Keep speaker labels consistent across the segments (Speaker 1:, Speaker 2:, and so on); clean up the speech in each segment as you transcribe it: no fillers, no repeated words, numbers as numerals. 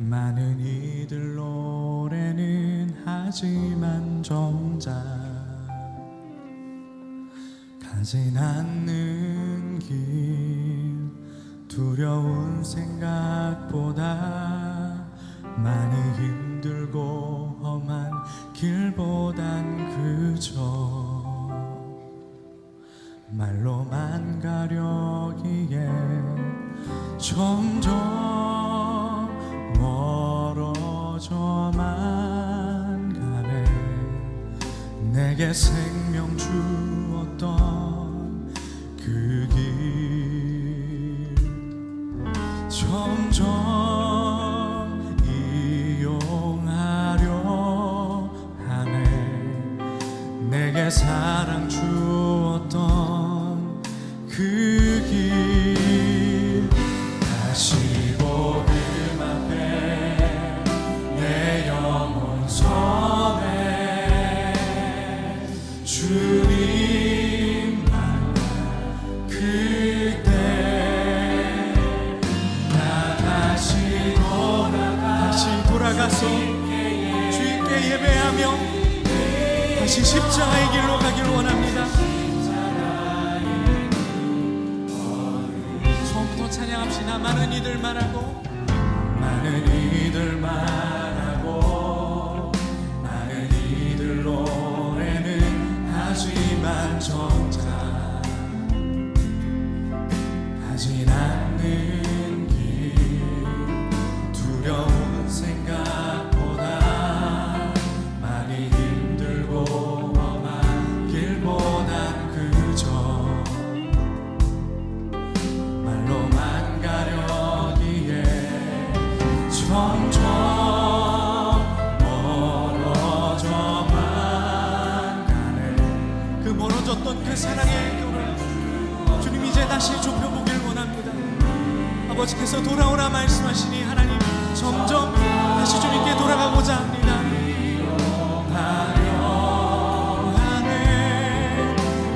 Speaker 1: 많은 이들 노래는 하지만 정작 가진 않는 길, 두려운 생각보다 많이 힘들고 험한 길보단 그저 말로만 가려기에 점점 멀어져만 가네. 내게 생명 주었던 그 길 점점 이용하려 하네. 내게 사랑 주었던 그 길 다시 복음 앞에 내 영혼 선에 주님 만나 그때 나 다시 돌아가서 주님께 예배하며 다시 십자가의 길로 가길 원합니다. 처음부터 찬양합시다. 많은 이들 말하고 많은 이들 말하고 많은 이들 노래는 하지만 정작 하진 않는 길, 두려운 생각보다 많이 힘들고 험한 길보단 그저 말로만 가려기에 점점 멀어져만 가네. 그 멀어졌던 그 사랑의 도를 주님 이제 다시 좁혀보길 원합니다. 아버지께서 돌아오라 말씀하시니 하나님 점점 다시 주님께 돌아가고자 합니다. 하려 하네.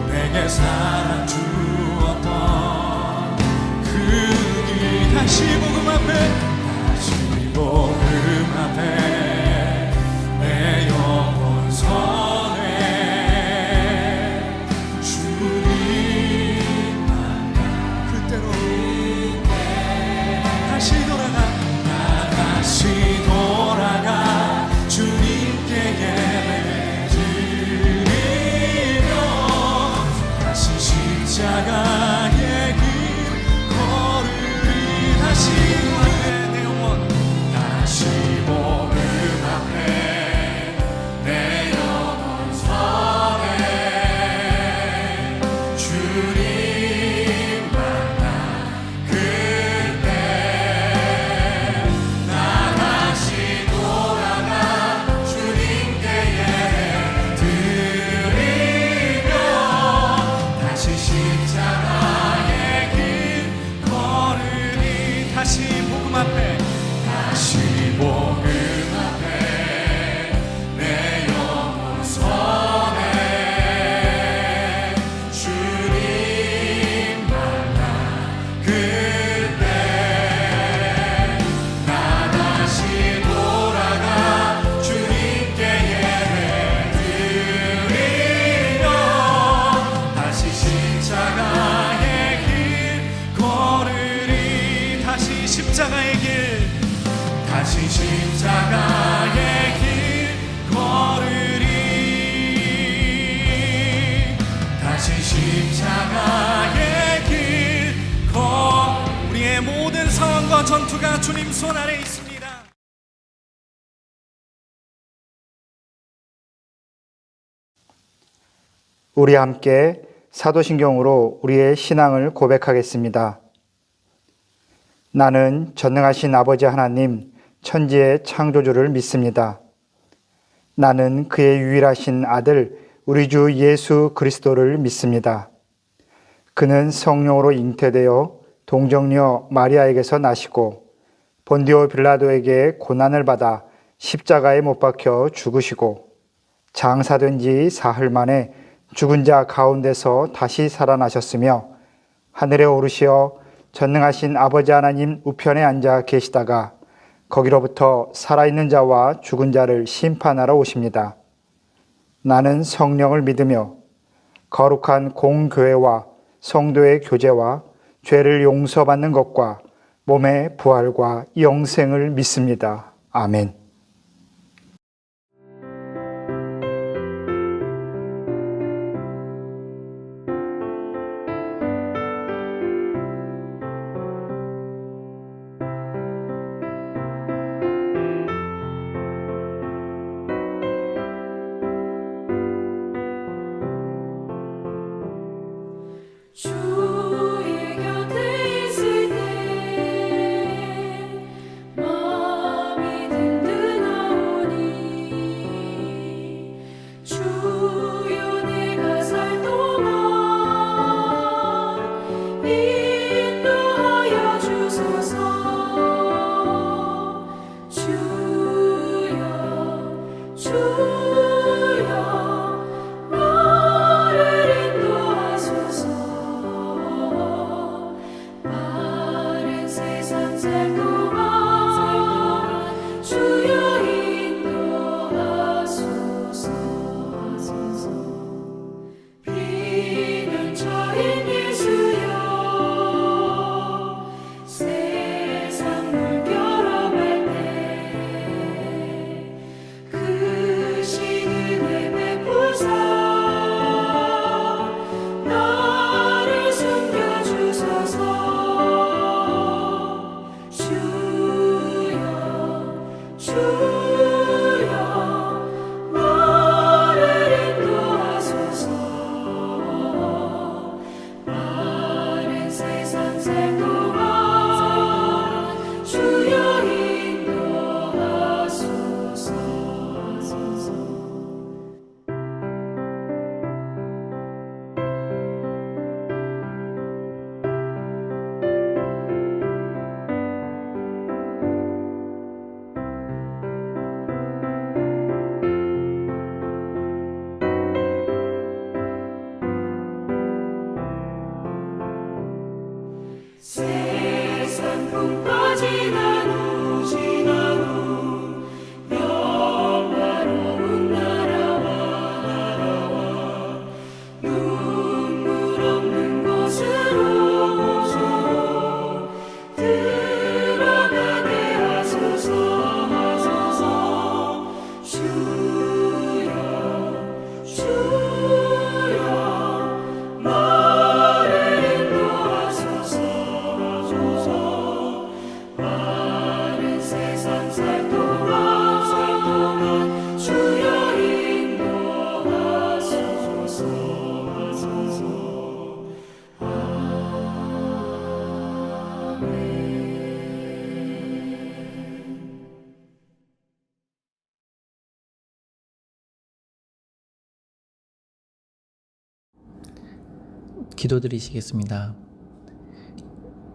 Speaker 1: 내게 사랑 주었던 그 길 다시 복음 앞에 내 영혼 선에 주님 만나 그때로 다시 돌아가 주님께 예배 드리며 다시 십자가의 길 걸으리. 다시 내 영혼 다시 복음 앞에 내 영혼 선에 주님 만나 그때 나 다시 돌아가 주님께 예배 드리며 다시 십자가의 길 걸으리. 다시 복음 앞에 내 영혼 선에 주님 만나 그때 나 다시 돌아가 주님께 예배 드리며 다시 십자가의 길 걸으리. 다시 십자가의 길 걸으리. 다시 십자가의 길 우리의 모든 상황과 전투가 주님 손 아래 있습니다.
Speaker 2: 우리 함께 사도신경으로 우리의 신앙을 고백하겠습니다. 나는 전능하신 아버지 하나님, 천지의 창조주를 믿습니다. 나는 그의 유일하신 아들 우리 주 예수 그리스도를 믿습니다. 그는 성령으로 잉태되어 동정녀 마리아에게서 나시고 본디오 빌라도에게 고난을 받아 십자가에 못 박혀 죽으시고 장사된 지 사흘 만에 죽은 자 가운데서 다시 살아나셨으며 하늘에 오르시어 전능하신 아버지 하나님 우편에 앉아 계시다가 거기로부터 살아있는 자와 죽은 자를 심판하러 오십니다. 나는 성령을 믿으며 거룩한 공교회와 성도의 교제와 죄를 용서받는 것과 몸의 부활과 영생을 믿습니다. 아멘.
Speaker 3: 주의 곁에 있을 때 마음이 든든하오니 주여 내가 살 동안 인도하여 주소서. 주여 나를 인도하소서. 바른 세상 살 동안 주여 인도하소서. 비는처인 예수여 세상 물결어갈 때 크신 은혜 베푸사 나를 숨겨주소서. 주여 나를 인도하소서. 바른 세상 살 동안 주여 인도하소서. 세상 풍파 지난 후 영화로운 나라와 눈물 없는 곳으로 들어가게 하소서. 주여 나를 인도하소서. 바른 세상 살 동안 주여 인도하소서.
Speaker 4: 기도드리시겠습니다.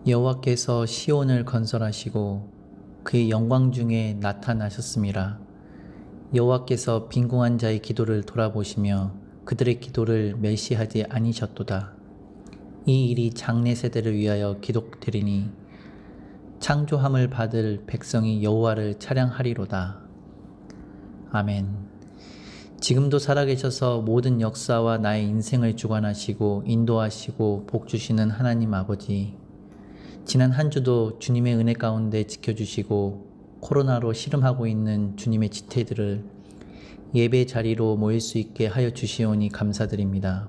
Speaker 4: 여호와께서 시온을 건설하시고 그의 영광 중에 나타나셨습니다. 여호와께서 빈궁한 자의 기도를 돌아보시며 그들의 기도를 멸시하지 아니셨도다. 이 일이 장래 세대를 위하여 기록되리니 창조함을 받을 백성이 여호와를 찬양하리로다. 아멘. 지금도 살아계셔서 모든 역사와 나의 인생을 주관하시고 인도하시고 복주시는 하나님 아버지, 지난 한 주도 주님의 은혜 가운데 지켜주시고 코로나로 씨름하고 있는 주님의 지체들을 예배 자리로 모일 수 있게 하여 주시오니 감사드립니다.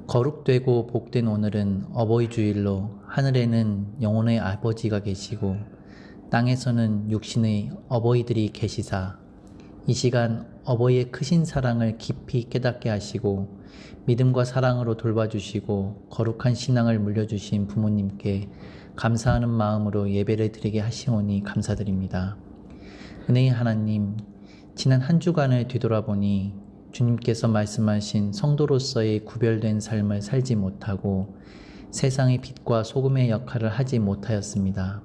Speaker 4: 거룩되고 복된 오늘은 어버이 주일로 하늘에는 영혼의 아버지가 계시고 땅에서는 육신의 어버이들이 계시사 이 시간 어버이의 크신 사랑을 깊이 깨닫게 하시고 믿음과 사랑으로 돌봐주시고 거룩한 신앙을 물려주신 부모님께 감사하는 마음으로 예배를 드리게 하시오니 감사드립니다. 은혜의 하나님, 지난 한 주간을 뒤돌아보니 주님께서 말씀하신 성도로서의 구별된 삶을 살지 못하고 세상의 빛과 소금의 역할을 하지 못하였습니다.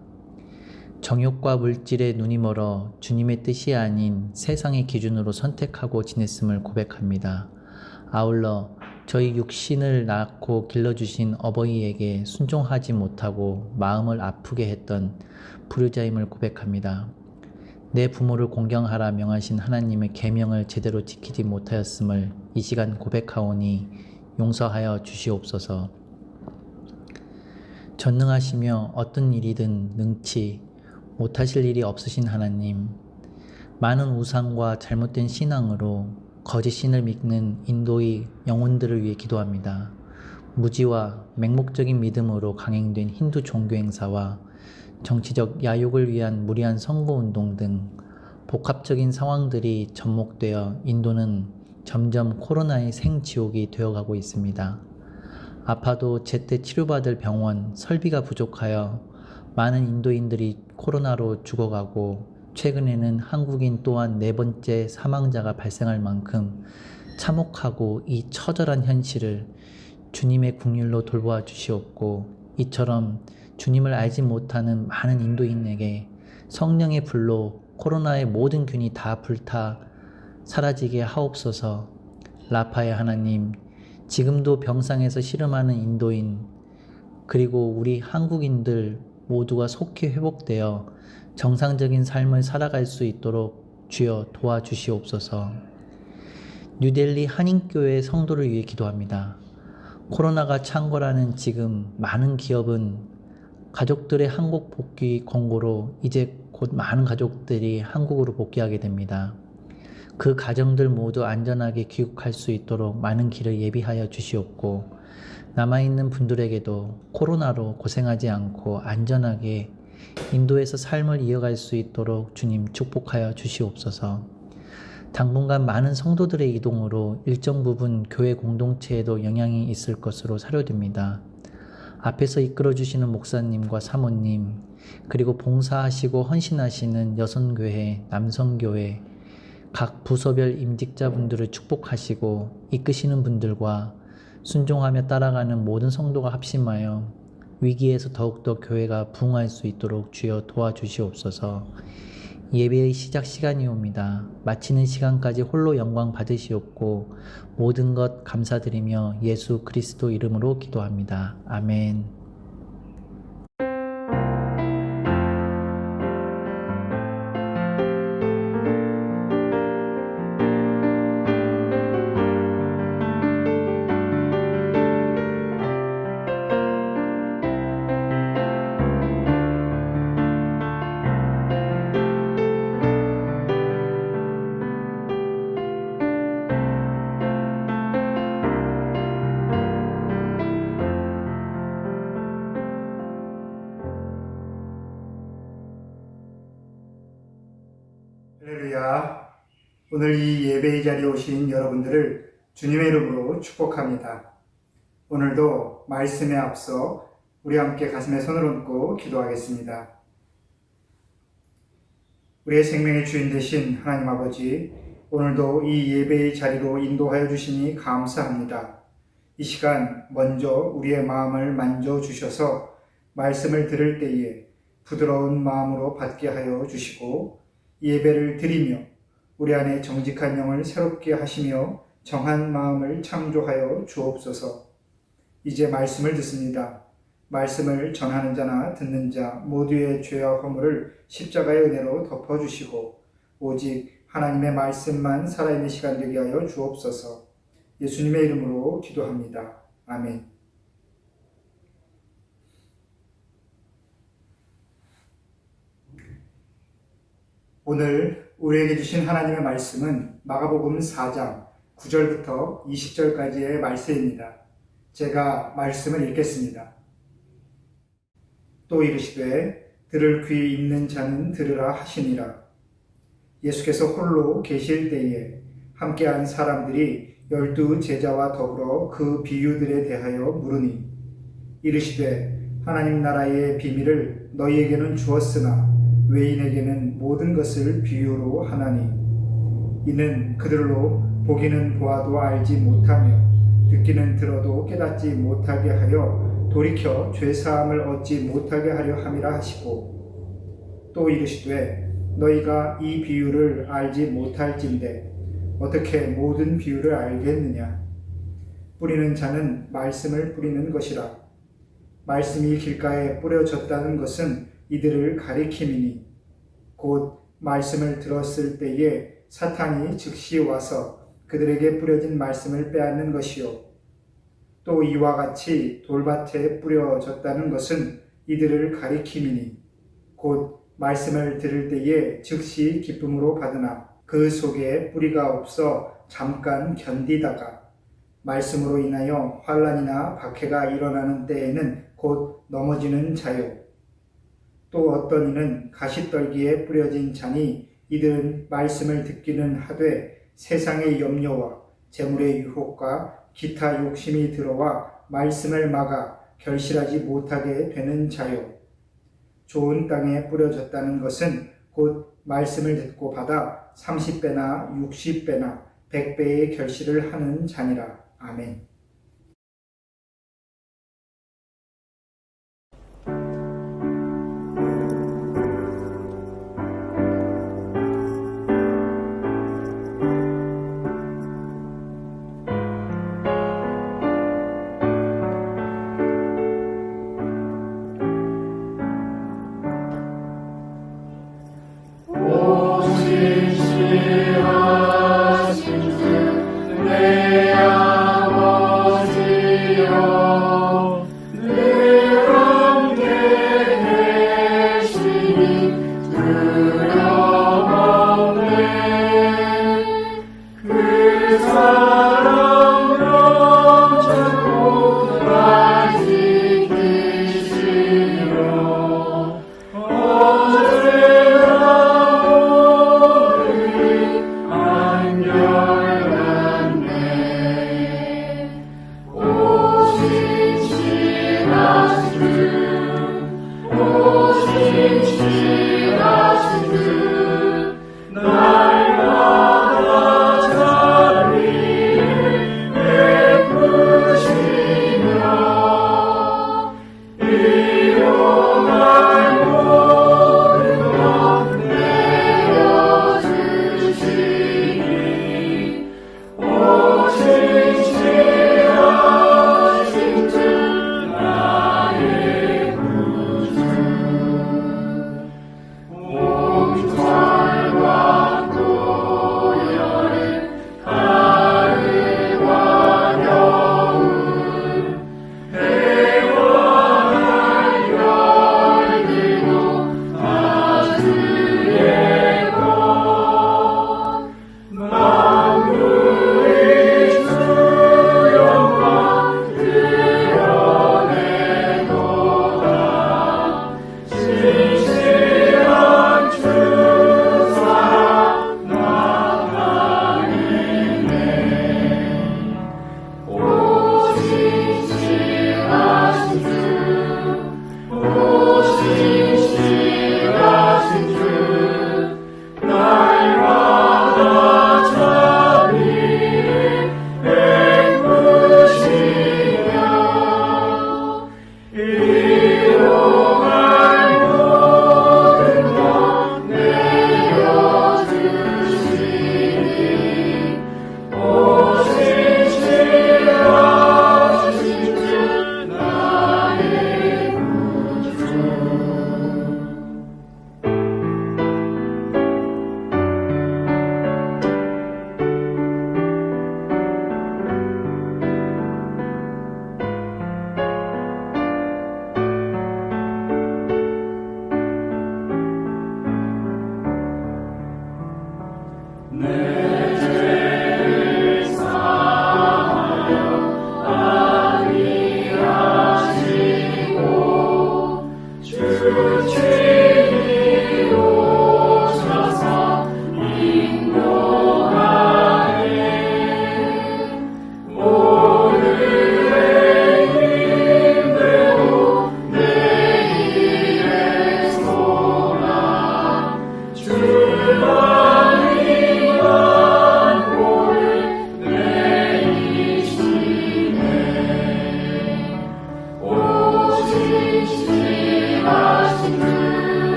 Speaker 4: 정욕과 물질에 눈이 멀어 주님의 뜻이 아닌 세상의 기준으로 선택하고 지냈음을 고백합니다. 아울러 저희 육신을 낳고 길러주신 어버이에게 순종하지 못하고 마음을 아프게 했던 불효자임을 고백합니다. 내 부모를 공경하라 명하신 하나님의 계명을 제대로 지키지 못하였음을 이 시간 고백하오니 용서하여 주시옵소서. 전능하시며 어떤 일이든 능치 못하실 일이 없으신 하나님, 많은 우상과 잘못된 신앙으로 거짓 신을 믿는 인도의 영혼들을 위해 기도합니다. 무지와 맹목적인 믿음으로 강행된 힌두 종교 행사와 정치적 야욕을 위한 무리한 선거운동 등 복합적인 상황들이 접목되어 인도는 점점 코로나의 생지옥이 되어가고 있습니다. 아파도 제때 치료받을 병원, 설비가 부족하여 많은 인도인들이 코로나로 죽어가고 최근에는 한국인 또한 4번째 사망자가 발생할 만큼 참혹하고 이 처절한 현실을 주님의 국률로 돌보아 주시옵고, 이처럼 주님을 알지 못하는 많은 인도인에게 성령의 불로 코로나의 모든 균이 다 불타 사라지게 하옵소서. 라파의 하나님, 지금도 병상에서 씨름하는 인도인 그리고 우리 한국인들 모두가 속히 회복되어 정상적인 삶을 살아갈 수 있도록 주여 도와주시옵소서. 뉴델리 한인교회 성도를 위해 기도합니다. 코로나가 창궐하는 지금 많은 기업은 가족들의 한국 복귀 권고로 이제 곧 많은 가족들이 한국으로 복귀하게 됩니다. 그 가정들 모두 안전하게 귀국할 수 있도록 많은 길을 예비하여 주시옵고, 남아있는 분들에게도 코로나로 고생하지 않고 안전하게 인도에서 삶을 이어갈 수 있도록 주님 축복하여 주시옵소서. 당분간 많은 성도들의 이동으로 일정 부분 교회 공동체에도 영향이 있을 것으로 사료됩니다. 앞에서 이끌어주시는 목사님과 사모님, 그리고 봉사하시고 헌신하시는 여성교회, 남성교회, 각 부서별 임직자분들을 축복하시고 이끄시는 분들과 순종하며 따라가는 모든 성도가 합심하여 위기에서 더욱더 교회가 부흥할 수 있도록 주여 도와주시옵소서. 예배의 시작 시간이옵니다. 마치는 시간까지 홀로 영광 받으시옵고 모든 것 감사드리며 예수 그리스도 이름으로 기도합니다. 아멘.
Speaker 2: 할렐루야. 오늘 이 예배의 자리에 오신 여러분들을 주님의 이름으로 축복합니다. 오늘도 말씀에 앞서 우리 함께 가슴에 손을 얹고 기도하겠습니다. 우리의 생명의 주인 되신 하나님 아버지, 오늘도 이 예배의 자리로 인도하여 주시니 감사합니다. 이 시간 먼저 우리의 마음을 만져주셔서 말씀을 들을 때에 부드러운 마음으로 받게 하여 주시고, 예배를 드리며 우리 안에 정직한 영을 새롭게 하시며 정한 마음을 창조하여 주옵소서. 이제 말씀을 듣습니다. 말씀을 전하는 자나 듣는 자 모두의 죄와 허물을 십자가의 은혜로 덮어주시고 오직 하나님의 말씀만 살아있는 시간 되게 하여 주옵소서. 예수님의 이름으로 기도합니다. 아멘. 오늘 우리에게 주신 하나님의 말씀은 마가복음 4장 9절부터 20절까지의 말씀입니다. 제가 말씀을 읽겠습니다. 또 이르시되 들을 귀 있는 자는 들으라 하시니라. 예수께서 홀로 계실 때에 함께한 사람들이 12 제자와 더불어 그 비유들에 대하여 물으니, 이르시되 하나님 나라의 비밀을 너희에게는 주었으나 외인에게는 모든 것을 비유로 하나니, 이는 그들로 보기는 보아도 알지 못하며 듣기는 들어도 깨닫지 못하게 하여 돌이켜 죄사함을 얻지 못하게 하려 함이라 하시고, 또 이르시되 너희가 이 비유를 알지 못할진대 어떻게 모든 비유를 알겠느냐. 뿌리는 자는 말씀을 뿌리는 것이라. 말씀이 길가에 뿌려졌다는 것은 이들을 가리킴이니 곧 말씀을 들었을 때에 사탄이 즉시 와서 그들에게 뿌려진 말씀을 빼앗는 것이요. 또 이와 같이 돌밭에 뿌려졌다는 것은 이들을 가리킴이니 곧 말씀을 들을 때에 즉시 기쁨으로 받으나 그 속에 뿌리가 없어 잠깐 견디다가 말씀으로 인하여 환난이나 박해가 일어나는 때에는 곧 넘어지는 자요. 또 어떤 이는 가시떨기에 뿌려진 자니 이들은 말씀을 듣기는 하되 세상의 염려와 재물의 유혹과 기타 욕심이 들어와 말씀을 막아 결실하지 못하게 되는 자요. 좋은 땅에 뿌려졌다는 것은 곧 말씀을 듣고 받아 30배나 60배나 100배의 결실을 하는 자니라. 아멘.
Speaker 3: 오실시하신 내 아버지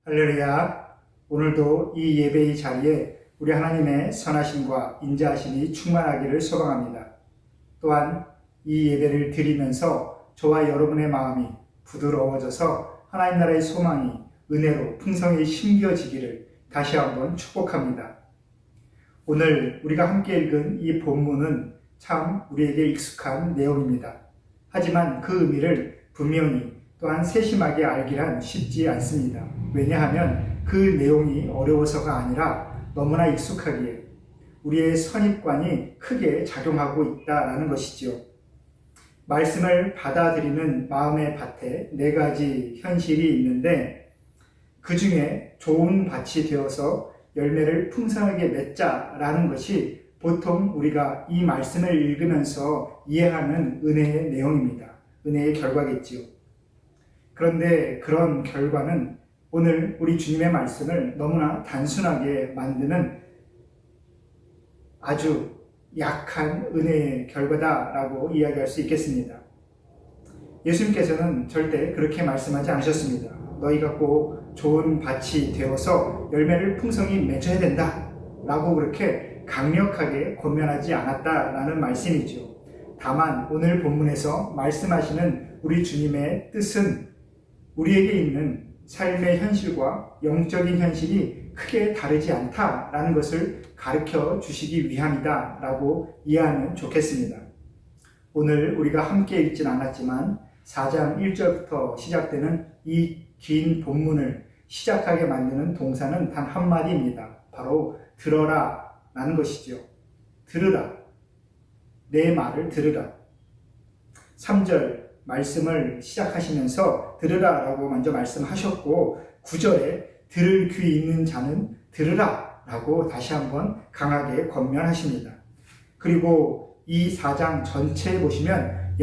Speaker 2: 할렐루야. 오늘도 이 예배의 자리에 우리 하나님의 선하심과 인자하심이 충만하기를 소망합니다. 또한 이 예배를 드리면서 저와 여러분의 마음이 부드러워져서 하나님 나라의 소망이 은혜로 풍성히 심겨지기를 다시 한번 축복합니다. 오늘 우리가 함께 읽은 이 본문은 참 우리에게 익숙한 내용입니다. 하지만 그 의미를 분명히 또한 세심하게 알기란 쉽지 않습니다. 왜냐하면 그 내용이 어려워서가 아니라 너무나 익숙하기에 우리의 선입관이 크게 작용하고 있다라는 것이지요. 말씀을 받아들이는 마음의 밭에 4가지 현실이 있는데 그 중에 좋은 밭이 되어서 열매를 풍성하게 맺자라는 것이 보통 우리가 이 말씀을 읽으면서 이해하는 은혜의 내용입니다. 은혜의 결과겠지요. 그런데 그런 결과는 오늘 우리 주님의 말씀을 너무나 단순하게 만드는 아주 약한 은혜의 결과다라고 이야기할 수 있겠습니다. 예수님께서는 절대 그렇게 말씀하지 않으셨습니다. 너희가 꼭 좋은 밭이 되어서 열매를 풍성히 맺어야 된다 라고 그렇게 강력하게 권면하지 않았다라는 말씀이죠. 다만 오늘 본문에서 말씀하시는 우리 주님의 뜻은 우리에게 있는 삶의 현실과 영적인 현실이 크게 다르지 않다라는 것을 가르쳐 주시기 위함이다 라고 이해하면 좋겠습니다. 오늘 우리가 함께 읽진 않았지만 4장 1절부터 시작되는 이 긴 본문을 시작하게 만드는 동사는 단 한마디입니다. 바로 들어라 라는 것이죠. 들으라. 내 말을 들으라. 3절 말씀을 시작하시면서 들으라 라고 먼저 말씀하셨고 9절에 들을 귀 있는 자는 들으라 라고 다시 한번 강하게 권면하십니다. 그리고 이 4장 전체에 보시면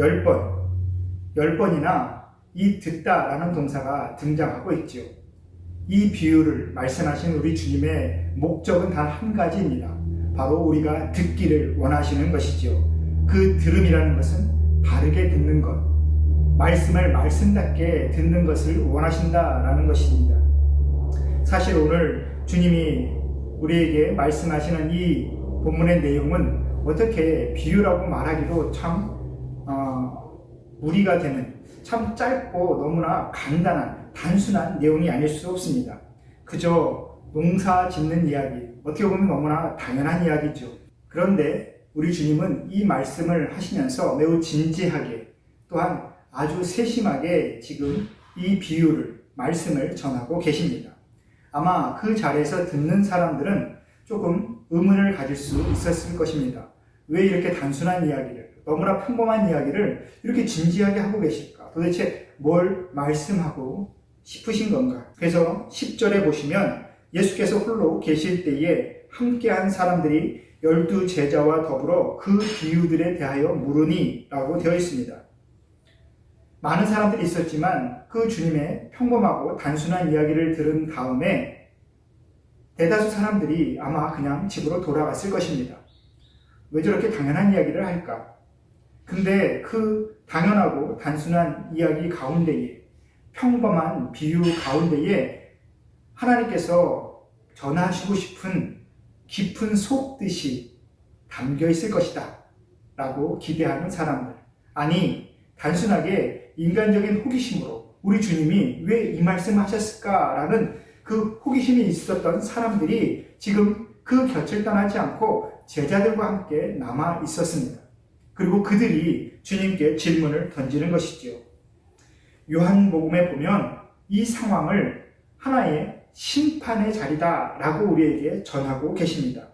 Speaker 2: 10번이나 이 듣다 라는 동사가 등장하고 있죠. 이 비유를 말씀하신 우리 주님의 목적은 단 한 가지입니다. 바로 우리가 듣기를 원하시는 것이죠. 그 들음이라는 것은 바르게 듣는 것, 말씀을 말씀답게 듣는 것을 원하신다라는 것입니다. 사실 오늘 주님이 우리에게 말씀하시는 이 본문의 내용은 어떻게 비유라고 말하기도 참 무리가 되는 참 짧고 너무나 간단한 단순한 내용이 아닐 수 없습니다. 그저 농사 짓는 이야기, 어떻게 보면 너무나 당연한 이야기죠. 그런데 우리 주님은 이 말씀을 하시면서 매우 진지하게 또한 아주 세심하게 지금 이 비유를, 말씀을 전하고 계십니다. 아마 그 자리에서 듣는 사람들은 조금 의문을 가질 수 있었을 것입니다. 왜 이렇게 단순한 이야기를, 너무나 평범한 이야기를 이렇게 진지하게 하고 계실까? 도대체 뭘 말씀하고 싶으신 건가? 그래서 10절에 보시면 예수께서 홀로 계실 때에 함께한 사람들이 12제자와 더불어 그 비유들에 대하여 물으니 라고 되어 있습니다. 많은 사람들이 있었지만 그 주님의 평범하고 단순한 이야기를 들은 다음에 대다수 사람들이 아마 그냥 집으로 돌아갔을 것입니다. 왜 저렇게 당연한 이야기를 할까? 근데 그 당연하고 단순한 이야기 가운데에, 평범한 비유 가운데에 하나님께서 전하시고 싶은 깊은 속뜻이 담겨 있을 것이다 라고 기대하는 사람들, 아니 단순하게 인간적인 호기심으로 우리 주님이 왜 이 말씀을 하셨을까 라는 그 호기심이 있었던 사람들이 지금 그 곁을 떠나지 않고 제자들과 함께 남아 있었습니다. 그리고 그들이 주님께 질문을 던지는 것이지요. 요한복음에 보면 이 상황을 하나의 심판의 자리다라고 우리에게 전하고 계십니다.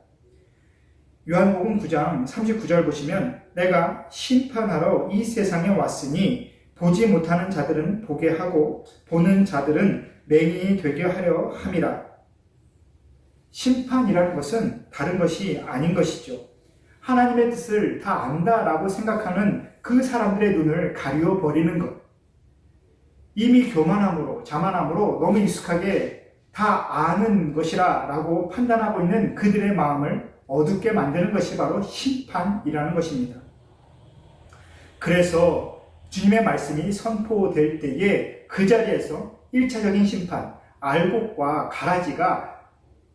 Speaker 2: 요한복음 9장 39절 보시면 내가 심판하러 이 세상에 왔으니 보지 못하는 자들은 보게 하고 보는 자들은 맹인이 되게 하려 함이라. 심판이라는 것은 다른 것이 아닌 것이죠. 하나님의 뜻을 다 안다라고 생각하는 그 사람들의 눈을 가리워 버리는 것. 이미 교만함으로, 자만함으로 너무 익숙하게 다 아는 것이라 라고 판단하고 있는 그들의 마음을 어둡게 만드는 것이 바로 심판이라는 것입니다. 그래서 주님의 말씀이 선포될 때에 그 자리에서 1차적인 심판, 알곡과 가라지가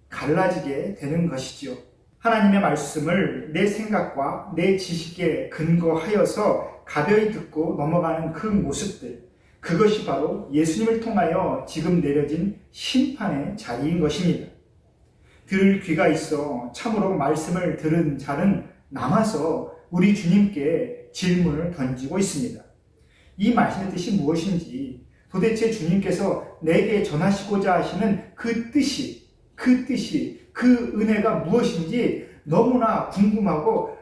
Speaker 2: 갈라지게 되는 것이지요. 하나님의 말씀을 내 생각과 내 지식에 근거하여서 가벼이 듣고 넘어가는 그 모습들, 그것이 바로 예수님을 통하여 지금 내려진 심판의 자리인 것입니다. 들을 귀가 있어 참으로 말씀을 들은 자는 남아서 우리 주님께 질문을 던지고 있습니다. 이 말씀의 뜻이 무엇인지, 도대체 주님께서 내게 전하시고자 하시는 그 뜻이, 그 은혜가 무엇인지 너무나 궁금하고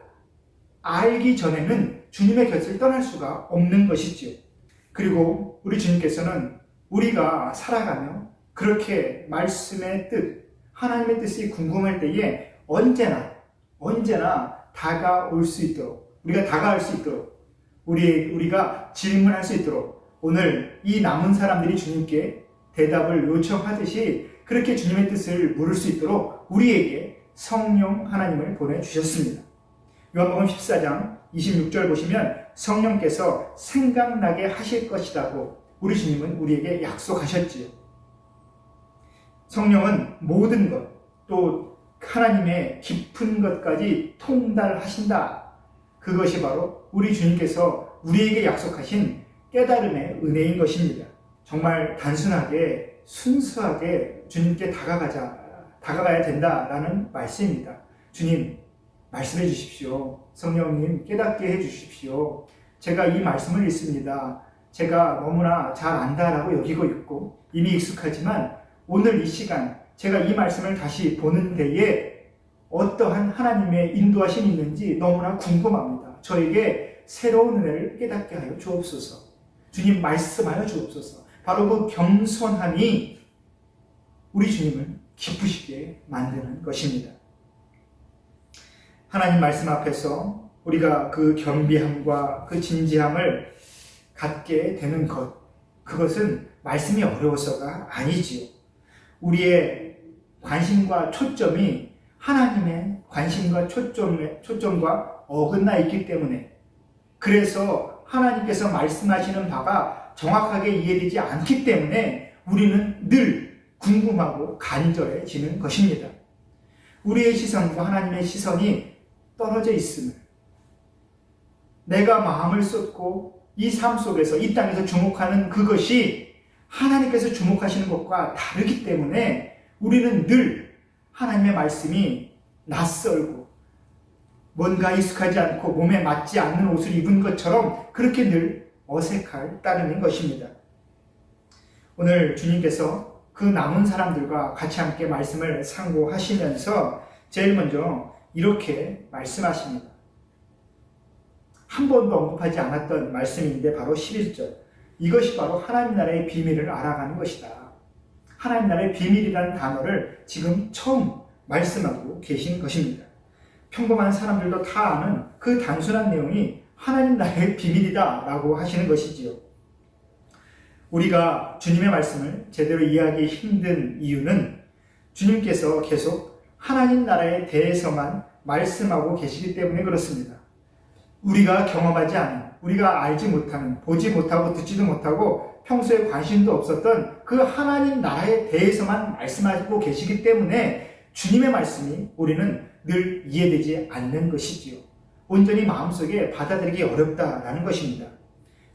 Speaker 2: 알기 전에는 주님의 곁을 떠날 수가 없는 것이지요. 그리고 우리 주님께서는 우리가 살아가며 그렇게 말씀의 뜻, 하나님의 뜻이 궁금할 때에 언제나 다가올 수 있도록, 우리가 다가갈 수 있도록, 우리가 질문할 수 있도록 오늘 이 남은 사람들이 주님께 대답을 요청하듯이 그렇게 주님의 뜻을 물을 수 있도록 우리에게 성령 하나님을 보내주셨습니다. 요한복음 14장 26절 보시면 성령께서 생각나게 하실 것이라고 우리 주님은 우리에게 약속하셨지요. 성령은 모든 것, 또 하나님의 깊은 것까지 통달하신다. 그것이 바로 우리 주님께서 우리에게 약속하신 깨달음의 은혜인 것입니다. 정말 단순하게 순수하게 주님께 다가가야 된다라는 말씀입니다. 주님, 말씀해 주십시오. 성령님, 깨닫게 해 주십시오. 제가 이 말씀을 읽습니다. 제가 너무나 잘 안다라고 여기고 있고 이미 익숙하지만 오늘 이 시간 제가 이 말씀을 다시 보는 데에 어떠한 하나님의 인도하심이 있는지 너무나 궁금합니다. 저에게 새로운 은혜를 깨닫게 하여 주옵소서. 주님, 말씀하여 주옵소서. 바로 그 겸손함이 우리 주님을 기쁘시게 만드는 것입니다. 하나님 말씀 앞에서 우리가 그 겸비함과 그 진지함을 갖게 되는 것, 그것은 말씀이 어려워서가 아니지요. 우리의 관심과 초점이 하나님의 관심과 초점과 어긋나 있기 때문에, 그래서 하나님께서 말씀하시는 바가 정확하게 이해되지 않기 때문에 우리는 늘 궁금하고 간절해지는 것입니다. 우리의 시선과 하나님의 시선이 떨어져 있음을, 내가 마음을 쏟고 이 삶 속에서 이 땅에서 주목하는 그것이 하나님께서 주목하시는 것과 다르기 때문에 우리는 늘 하나님의 말씀이 낯설고 뭔가 익숙하지 않고 몸에 맞지 않는 옷을 입은 것처럼 그렇게 늘 어색할 따름인 것입니다. 오늘 주님께서 그 남은 사람들과 같이 함께 말씀을 상고하시면서 제일 먼저 이렇게 말씀하십니다. 한 번도 언급하지 않았던 말씀인데 바로 11절. 이것이 바로 하나님 나라의 비밀을 알아가는 것이다. 하나님 나라의 비밀이라는 단어를 지금 처음 말씀하고 계신 것입니다. 평범한 사람들도 다 아는 그 단순한 내용이 하나님 나라의 비밀이다 라고 하시는 것이지요. 우리가 주님의 말씀을 제대로 이해하기 힘든 이유는 주님께서 계속 하나님 나라에 대해서만 말씀하고 계시기 때문에 그렇습니다. 우리가 경험하지 않은, 우리가 알지 못하는, 보지 못하고 듣지도 못하고 평소에 관심도 없었던 그 하나님 나라에 대해서만 말씀하고 계시기 때문에 주님의 말씀이 우리는 늘 이해되지 않는 것이지요. 온전히 마음속에 받아들이기 어렵다라는 것입니다.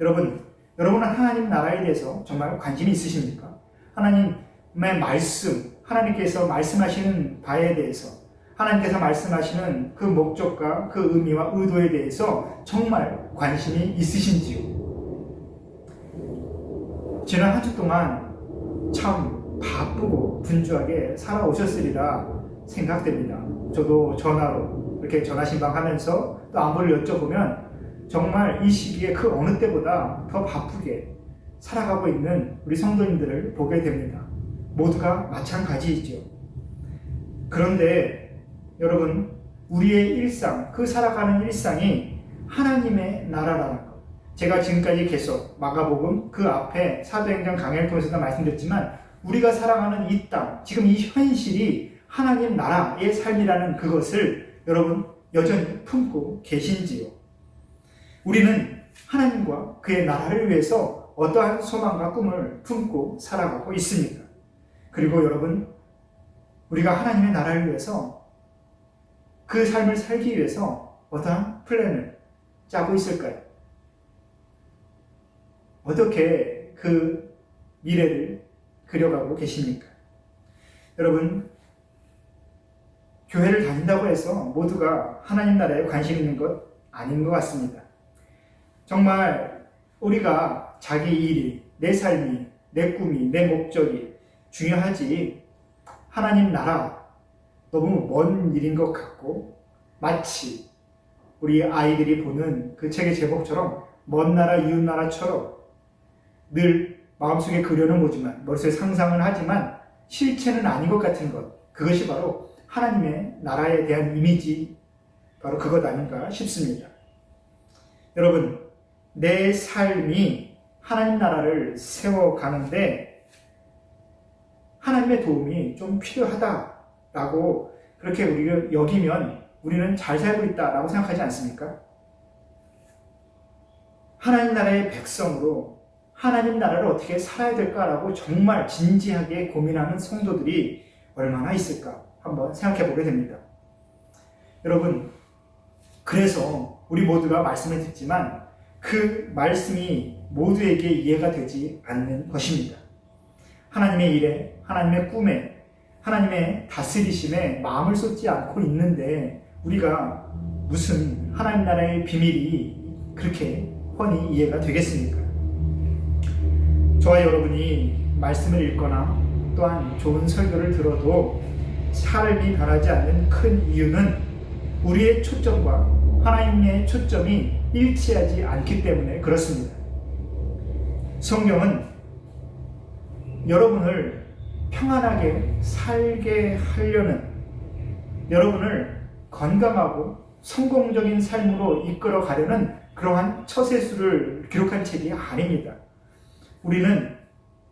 Speaker 2: 여러분은 하나님 나라에 대해서 정말 관심이 있으십니까? 하나님의 말씀, 하나님께서 말씀하시는 바에 대해서, 하나님께서 말씀하시는 그 목적과 그 의미와 의도에 대해서 정말 관심이 있으신지요? 지난 한 주 동안 참 바쁘고 분주하게 살아오셨으리라 생각됩니다. 저도 전화로 이렇게 전화신방하면서 또 안부를 여쭤보면 정말 이 시기에 그 어느 때보다 더 바쁘게 살아가고 있는 우리 성도님들을 보게 됩니다. 모두가 마찬가지이죠. 그런데 여러분, 우리의 일상, 그 살아가는 일상이 하나님의 나라라는 것, 제가 지금까지 계속 마가복음 그 앞에 사도행전 강해를 통해서도 말씀드렸지만 우리가 살아가는 이 땅, 지금 이 현실이 하나님 나라의 삶이라는 그것을 여러분 여전히 품고 계신지요? 우리는 하나님과 그의 나라를 위해서 어떠한 소망과 꿈을 품고 살아가고 있습니다. 그리고 여러분, 우리가 하나님의 나라를 위해서 그 삶을 살기 위해서 어떠한 플랜을 짜고 있을까요? 어떻게 그 미래를 그려가고 계십니까? 여러분, 교회를 다닌다고 해서 모두가 하나님 나라에 관심 있는 것 아닌 것 같습니다. 정말 우리가 자기 일이, 내 삶이, 내 꿈이, 내 목적이 중요하지 하나님 나라 너무 먼 일인 것 같고, 마치 우리 아이들이 보는 그 책의 제목처럼 먼 나라 이웃 나라처럼 늘 마음속에 그려는 보지만, 머릿속에 상상은 하지만 실체는 아닌 것 같은 것, 그것이 바로 하나님의 나라에 대한 이미지, 바로 그것 아닌가 싶습니다. 여러분, 내 삶이 하나님 나라를 세워가는데 하나님의 도움이 좀 필요하다라고 그렇게 우리가 여기면 우리는 잘 살고 있다라고 생각하지 않습니까? 하나님 나라의 백성으로 하나님 나라를 어떻게 살아야 될까라고 정말 진지하게 고민하는 성도들이 얼마나 있을까 한번 생각해 보게 됩니다. 여러분, 그래서 우리 모두가 말씀을 듣지만 그 말씀이 모두에게 이해가 되지 않는 것입니다. 하나님의 일에, 하나님의 꿈에, 하나님의 다스리심에 마음을 쏟지 않고 있는데 우리가 무슨 하나님 나라의 비밀이 그렇게 훤히 이해가 되겠습니까? 저와 여러분이 말씀을 읽거나 또한 좋은 설교를 들어도 삶이 변하지 않는 큰 이유는 우리의 초점과 하나님의 초점이 일치하지 않기 때문에 그렇습니다. 성경은 여러분을 평안하게 살게 하려는, 여러분을 건강하고 성공적인 삶으로 이끌어 가려는 그러한 처세술을 기록한 책이 아닙니다. 우리는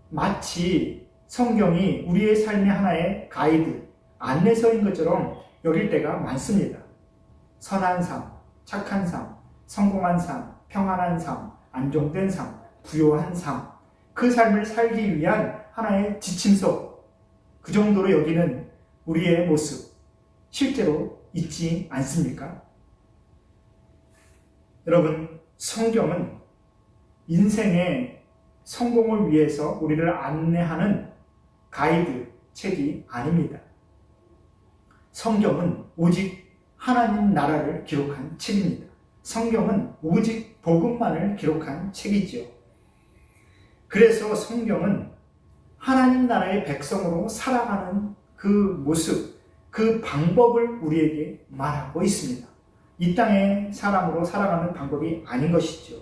Speaker 2: 마치 성경이 우리의 삶의 하나의 가이드, 안내서인 것처럼 여길 때가 많습니다. 선한 삶, 착한 삶, 성공한 삶, 평안한 삶, 안정된 삶, 부요한 삶, 그 삶을 살기 위한 하나의 지침서, 그 정도로 여기는 우리의 모습 실제로 있지 않습니까? 여러분, 성경은 인생의 성공을 위해서 우리를 안내하는 가이드 책이 아닙니다. 성경은 오직 하나님 나라를 기록한 책입니다. 성경은 오직 복음만을 기록한 책이지요. 그래서 성경은 하나님 나라의 백성으로 살아가는 그 모습, 그 방법을 우리에게 말하고 있습니다. 이 땅의 사람으로 살아가는 방법이 아닌 것이죠.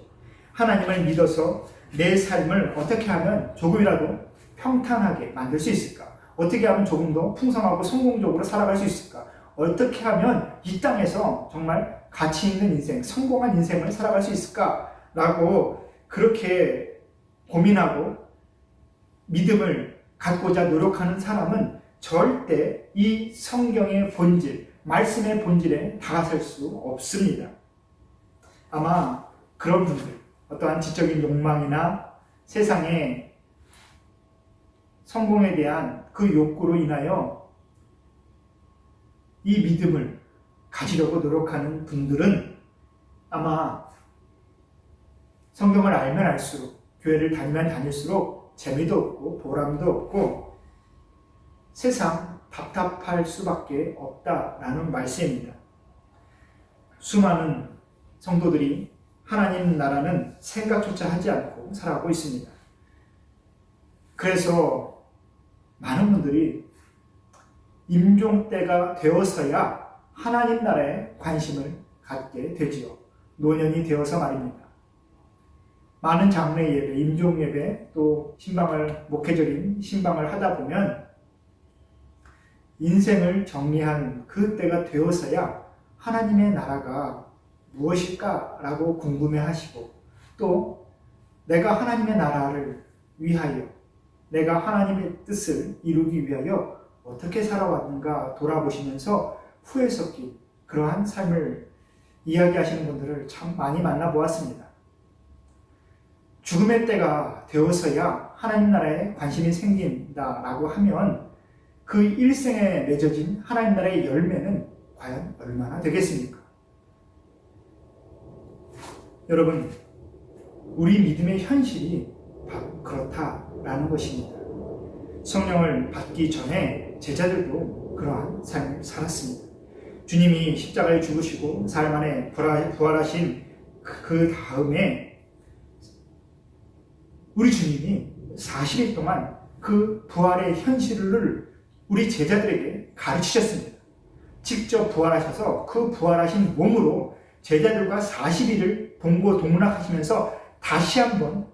Speaker 2: 하나님을 믿어서 내 삶을 어떻게 하면 조금이라도 평탄하게 만들 수 있을까? 어떻게 하면 조금 더 풍성하고 성공적으로 살아갈 수 있을까? 어떻게 하면 이 땅에서 정말 가치 있는 인생, 성공한 인생을 살아갈 수 있을까? 라고 그렇게 고민하고 믿음을 갖고자 노력하는 사람은 절대 이 성경의 본질, 말씀의 본질에 다가설 수 없습니다. 아마 그런 분들, 어떠한 지적인 욕망이나 세상의 성공에 대한 그 욕구로 인하여 이 믿음을 가지려고 노력하는 분들은 아마 성경을 알면 알수록, 교회를 다니면 다닐수록 재미도 없고 보람도 없고 세상 답답할 수밖에 없다라는 말씀입니다. 수많은 성도들이 하나님 나라는 생각조차 하지 않고 살아가고 있습니다. 그래서 많은 분들이 임종 때가 되어서야 하나님 나라에 관심을 갖게 되지요. 노년이 되어서 말입니다. 많은 장례 예배, 임종 예배, 또 신방을, 목회적인 신방을 하다 보면 인생을 정리한 그 때가 되어서야 하나님의 나라가 무엇일까라고 궁금해 하시고, 또 내가 하나님의 나라를 위하여, 내가 하나님의 뜻을 이루기 위하여 어떻게 살아왔는가 돌아보시면서 후회 섞인 그러한 삶을 이야기하시는 분들을 참 많이 만나보았습니다. 죽음의 때가 되어서야 하나님 나라에 관심이 생긴다라고 하면 그 일생에 맺어진 하나님 나라의 열매는 과연 얼마나 되겠습니까? 여러분, 우리 믿음의 현실이 바로 그렇다라는 것입니다. 성령을 받기 전에 제자들도 그러한 삶을 살았습니다. 주님이 십자가에 죽으시고 사흘 만에 부활하신 그 다음에 우리 주님이 40일 동안 그 부활의 현실을 우리 제자들에게 가르치셨습니다. 직접 부활하셔서 그 부활하신 몸으로 제자들과 40일을 동고동락하시면서 다시 한번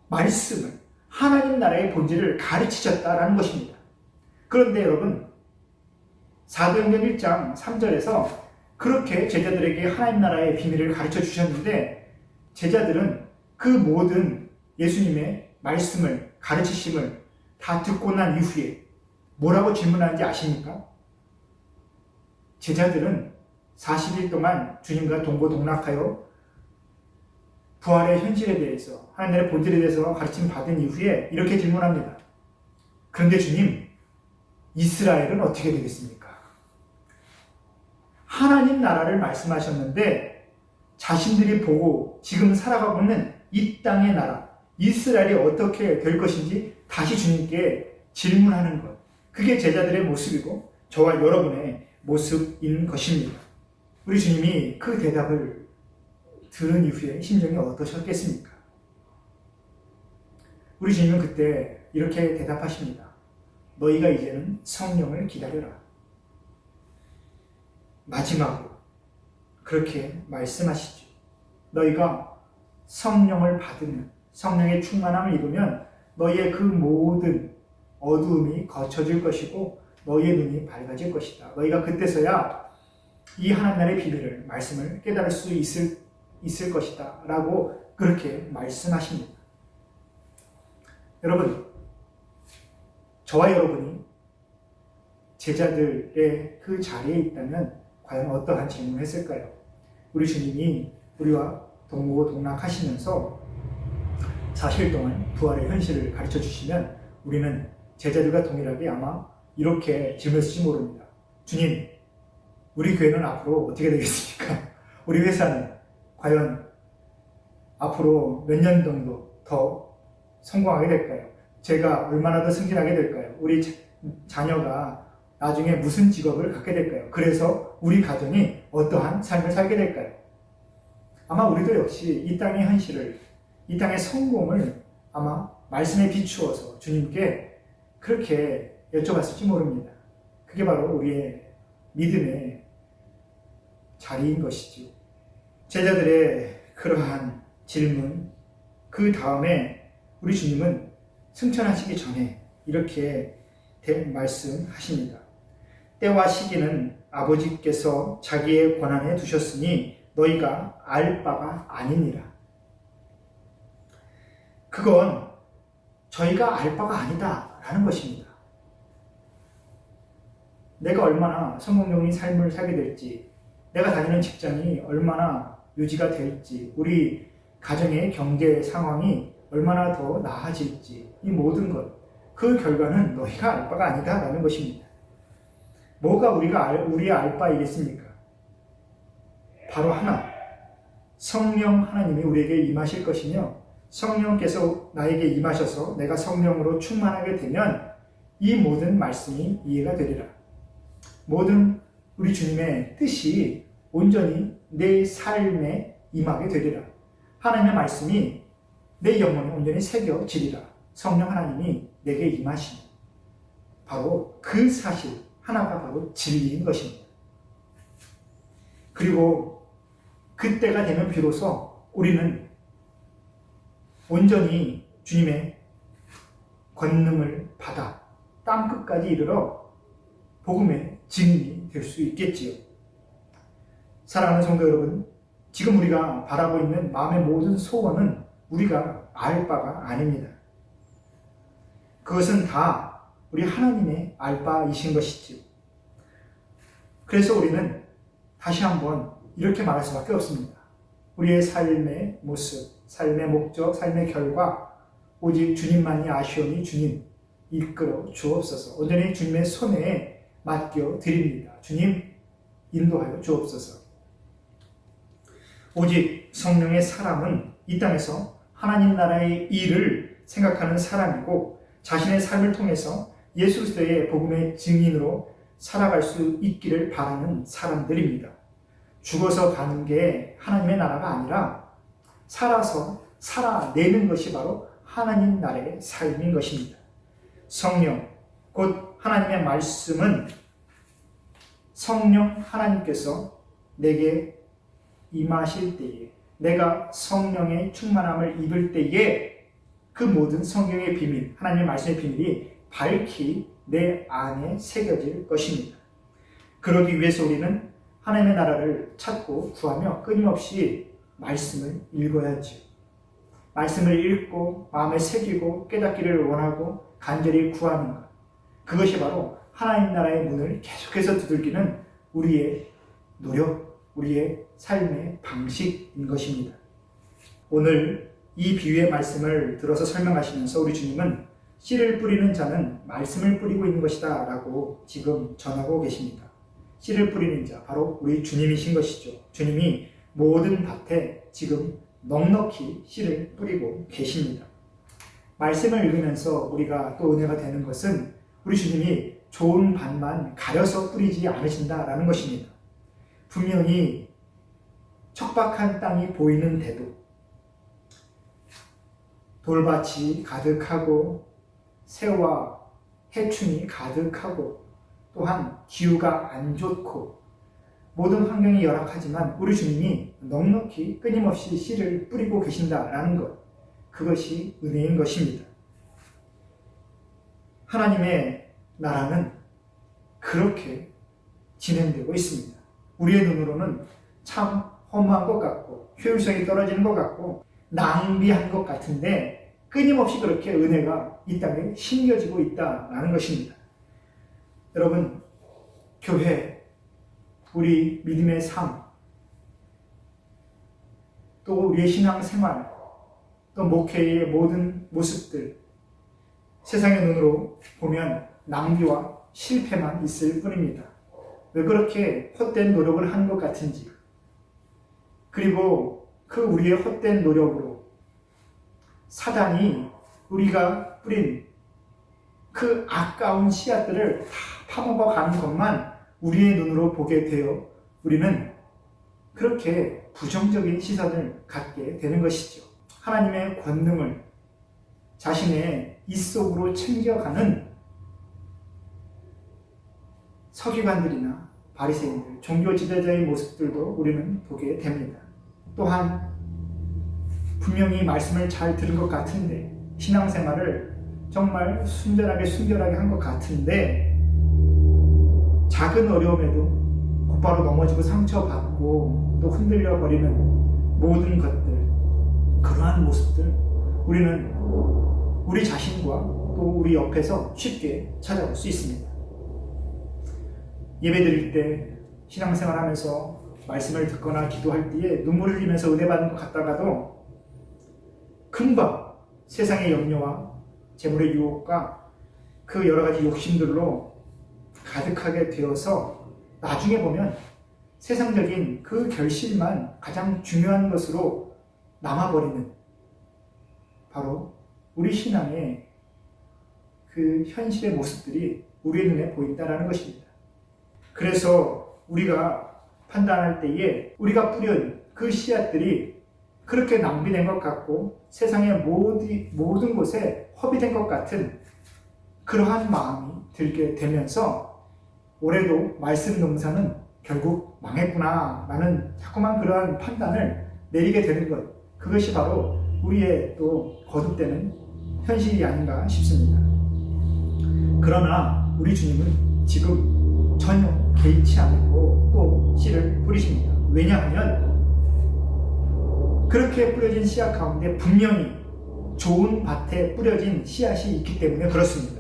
Speaker 2: 말씀을, 하나님 나라의 본질을 가르치셨다라는 것입니다. 그런데 여러분, 사도행전 1장 3절에서 그렇게 제자들에게 하나님 나라의 비밀을 가르쳐 주셨는데 제자들은 그 모든 예수님의 말씀을, 가르치심을 다 듣고 난 이후에 뭐라고 질문하는지 아십니까? 제자들은 40일 동안 주님과 동고동락하여 부활의 현실에 대해서, 하나님 나라의 본질에 대해서 가르침 받은 이후에 이렇게 질문합니다. 그런데 주님, 이스라엘은 어떻게 되겠습니까? 하나님 나라를 말씀하셨는데 자신들이 보고 지금 살아가고 있는 이 땅의 나라, 이스라엘이 어떻게 될 것인지 다시 주님께 질문하는 것. 그게 제자들의 모습이고 저와 여러분의 모습인 것입니다. 우리 주님이 그 대답을 들은 이후에 심정이 어떠셨겠습니까? 우리 주님은 그때 이렇게 대답하십니다. 너희가 이제는 성령을 기다려라. 마지막으로 그렇게 말씀하시죠. 너희가 성령을 받으면, 성령의 충만함을 입으면 너희의 그 모든 어두움이 거쳐질 것이고 너희의 눈이 밝아질 것이다. 너희가 그때서야 이 하나님 나라의 비밀을, 말씀을 깨달을 수 있을 것이다 라고 그렇게 말씀하십니다. 여러분, 저와 여러분이 제자들의 그 자리에 있다면 과연 어떠한 질문을 했을까요? 우리 주님이 우리와 동고동락하시면서 40일 동안 부활의 현실을 가르쳐 주시면 우리는 제자들과 동일하게 아마 이렇게 질문했을지 모릅니다. 주님, 우리 교회는 앞으로 어떻게 되겠습니까? 우리 회사는 과연 앞으로 몇 년 정도 더 성공하게 될까요? 제가 얼마나 더 승진하게 될까요? 우리 자녀가 나중에 무슨 직업을 갖게 될까요? 그래서 우리 가정이 어떠한 삶을 살게 될까요? 아마 우리도 역시 이 땅의 현실을, 이 땅의 성공을 아마 말씀에 비추어서 주님께 그렇게 여쭤봤을지 모릅니다. 그게 바로 우리의 믿음의 자리인 것이죠. 제자들의 그러한 질문, 그 다음에 우리 주님은 승천하시기 전에 이렇게 말씀하십니다. 때와 시기는 아버지께서 자기의 권한에 두셨으니 너희가 알 바가 아니니라. 그건 저희가 알 바가 아니다 라는 것입니다. 내가 얼마나 성공적인 삶을 살게 될지, 내가 다니는 직장이 얼마나 유지가 될지, 우리 가정의 경제 상황이 얼마나 더 나아질지, 이 모든 것, 그 결과는 너희가 알 바가 아니다 라는 것입니다. 뭐가 우리의 알 바이겠습니까? 바로 하나, 성령 하나님이 우리에게 임하실 것이며 성령께서 나에게 임하셔서 내가 성령으로 충만하게 되면 이 모든 말씀이 이해가 되리라. 모든 우리 주님의 뜻이 온전히 내 삶에 임하게 되리라. 하나님의 말씀이 내 영혼에 온전히 새겨지리라. 성령 하나님이 내게 임하시니 바로 그 사실 하나가 바로 진리인 것입니다. 그리고 그때가 되면 비로소 우리는 온전히 주님의 권능을 받아 땅끝까지 이르러 복음의 증인이 될 수 있겠지요. 사랑하는 성도 여러분, 지금 우리가 바라고 있는 마음의 모든 소원은 우리가 알 바가 아닙니다. 그것은 다 우리 하나님의 알 바이신 것이지요. 그래서 우리는 다시 한번 이렇게 말할 수밖에 없습니다. 우리의 삶의 모습, 삶의 목적, 삶의 결과, 오직 주님만이 아시오니 주님 이끌어 주옵소서. 온전히 주님의 손에 맡겨 드립니다. 주님 인도하여 주옵소서. 오직 성령의 사람은 이 땅에서 하나님 나라의 일을 생각하는 사람이고 자신의 삶을 통해서 예수 그리스도의 복음의 증인으로 살아갈 수 있기를 바라는 사람들입니다. 죽어서 가는 게 하나님의 나라가 아니라 살아서 살아내는 것이 바로 하나님 나라의 삶인 것입니다. 성령, 곧 하나님의 말씀은 성령 하나님께서 내게 임하실 때에, 내가 성령의 충만함을 입을 때에 그 모든 성경의 비밀, 하나님의 말씀의 비밀이 밝히 내 안에 새겨질 것입니다. 그러기 위해서 우리는 하나님의 나라를 찾고 구하며 끊임없이 말씀을 읽어야지요. 말씀을 읽고 마음에 새기고 깨닫기를 원하고 간절히 구하는 것, 그것이 바로 하나님 나라의 문을 계속해서 두들기는 우리의 노력, 우리의 삶의 방식인 것입니다. 오늘 이 비유의 말씀을 들어서 설명하시면서 우리 주님은 씨를 뿌리는 자는 말씀을 뿌리고 있는 것이다 라고 지금 전하고 계십니다. 씨를 뿌리는 자, 바로 우리 주님이신 것이죠. 주님이 모든 밭에 지금 넉넉히 씨를 뿌리고 계십니다. 말씀을 읽으면서 우리가 또 은혜가 되는 것은 우리 주님이 좋은 밭만 가려서 뿌리지 않으신다라는 것입니다. 분명히 척박한 땅이 보이는데도 돌밭이 가득하고 새와 해충이 가득하고 또한 기후가 안 좋고 모든 환경이 열악하지만 우리 주님이 넉넉히 끊임없이 씨를 뿌리고 계신다라는 것, 그것이 은혜인 것입니다. 하나님의 나라는 그렇게 진행되고 있습니다. 우리의 눈으로는 참 허무한 것 같고 효율성이 떨어지는 것 같고 낭비한 것 같은데 끊임없이 그렇게 은혜가 이 땅에 심겨지고 있다라는 것입니다. 여러분, 교회, 우리 믿음의 삶, 또 우리의 신앙생활, 또 목회의 모든 모습들, 세상의 눈으로 보면 낭비와 실패만 있을 뿐입니다. 왜 그렇게 헛된 노력을 하는 것 같은지, 그리고 그 우리의 헛된 노력으로 사단이 우리가 뿌린 그 아까운 씨앗들을 다 파먹어 가는 것만 우리의 눈으로 보게 되어 우리는 그렇게 부정적인 시선을 갖게 되는 것이죠. 하나님의 권능을 자신의 입속으로 챙겨가는 서기관들이나 바리새인들, 종교 지도자의 모습들도 우리는 보게 됩니다. 또한 분명히 말씀을 잘 들은 것 같은데 신앙생활을 정말 순결하게 한 것 같은데 작은 어려움에도 곧바로 넘어지고 상처받고 또 흔들려 버리는 모든 것들, 그러한 모습들 우리는 우리 자신과 또 우리 옆에서 쉽게 찾아볼 수 있습니다. 예배 드릴 때 신앙생활 하면서 말씀을 듣거나 기도할 때에 눈물을 흘리면서 은혜 받는 것 같다가도 금방 세상의 염려와 재물의 유혹과 그 여러 가지 욕심들로 가득하게 되어서 나중에 보면 세상적인 그 결실만 가장 중요한 것으로 남아버리는 바로 우리 신앙의 그 현실의 모습들이 우리 눈에 보인다는 것입니다. 그래서 우리가 판단할 때에 우리가 뿌린 그 씨앗들이 그렇게 낭비된 것 같고 세상의 모든 곳에 허비된 것 같은 그러한 마음이 들게 되면서 올해도 말씀 농사는 결국 망했구나 라는 자꾸만 그러한 판단을 내리게 되는 것, 그것이 바로 우리의 또 거듭되는 현실이 아닌가 싶습니다. 그러나 우리 주님은 지금 전혀 개의치 않고 또 씨를 뿌리십니다. 왜냐하면 그렇게 뿌려진 씨앗 가운데 분명히 좋은 밭에 뿌려진 씨앗이 있기 때문에 그렇습니다.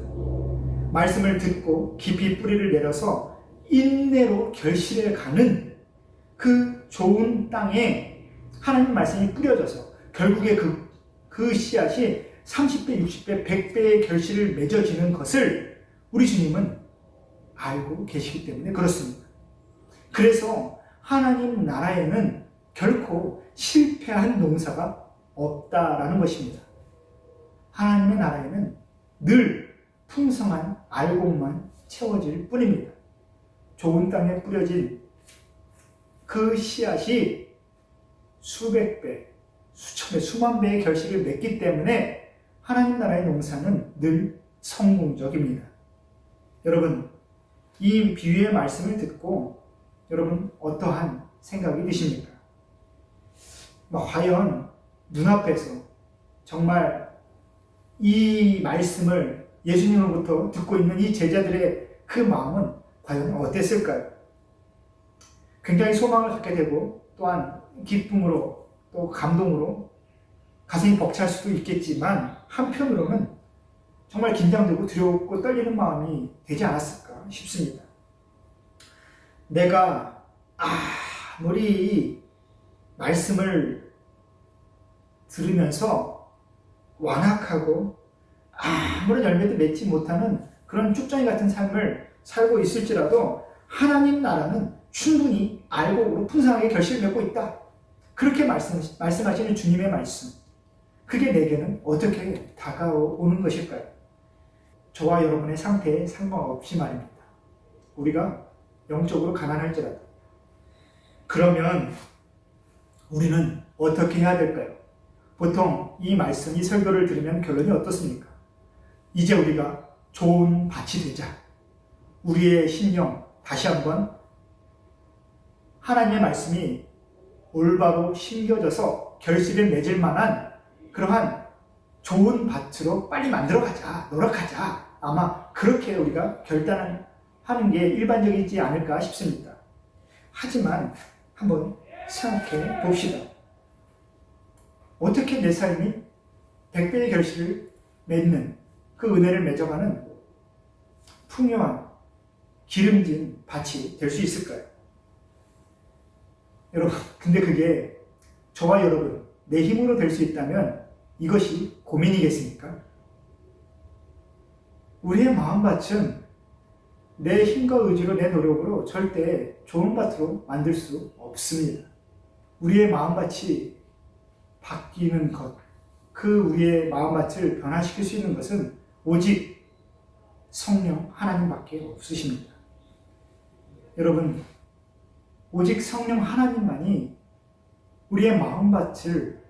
Speaker 2: 말씀을 듣고 깊이 뿌리를 내려서 인내로 결실을 가는 그 좋은 땅에 하나님 말씀이 뿌려져서 결국에 그 씨앗이 30배, 60배, 100배의 결실을 맺어지는 것을 우리 주님은 알고 계시기 때문에 그렇습니다. 그래서 하나님 나라에는 결코 실패한 농사가 없다라는 것입니다. 하나님의 나라에는 늘 풍성한 알곡만 채워질 뿐입니다. 좋은 땅에 뿌려진 그 씨앗이 수백 배, 수천 배, 수만 배의 결실을 맺기 때문에 하나님 나라의 농사는 늘 성공적입니다. 여러분, 이 비유의 말씀을 듣고 여러분 어떠한 생각이 드십니까? 과연 눈앞에서 정말 이 말씀을 예수님으로부터 듣고 있는 이 제자들의 그 마음은 과연 어땠을까요? 굉장히 소망을 갖게 되고 또한 기쁨으로 또 감동으로 가슴이 벅찰 수도 있겠지만 한편으로는 정말 긴장되고 두렵고 떨리는 마음이 되지 않았을까 싶습니다. 내가 아무리 말씀을 들으면서 완악하고 아무런 열매도 맺지 못하는 그런 쭉정이 같은 삶을 살고 있을지라도 하나님 나라는 충분히 알곡으로 풍성하게 결실을 맺고 있다. 그렇게 말씀하시는 주님의 말씀. 그게 내게는 어떻게 다가오는 것일까요? 저와 여러분의 상태에 상관없이 말입니다. 우리가 영적으로 가난할지라도. 그러면 우리는 어떻게 해야 될까요? 보통 이 말씀, 이 설교를 들으면 결론이 어떻습니까? 이제 우리가 좋은 밭이 되자. 우리의 심령 다시 한번 하나님의 말씀이 올바로 심겨져서 결실을 맺을 만한 그러한 좋은 밭으로 빨리 만들어가자, 노력하자. 아마 그렇게 우리가 결단하는 게 일반적이지 않을까 싶습니다. 하지만 한번 생각해 봅시다. 어떻게 내 삶이 100배의 결실을 맺는 그 은혜를 맺어가는 풍요한 기름진 밭이 될 수 있을까요? 여러분, 근데 그게 저와 여러분, 내 힘으로 될 수 있다면 이것이 고민이겠습니까? 우리의 마음밭은 내 힘과 의지로, 내 노력으로 절대 좋은 밭으로 만들 수 없습니다. 우리의 마음밭이 바뀌는 것, 그 우리의 마음밭을 변화시킬 수 있는 것은 오직 성령 하나님밖에 없으십니다. 여러분, 오직 성령 하나님만이 우리의 마음밭을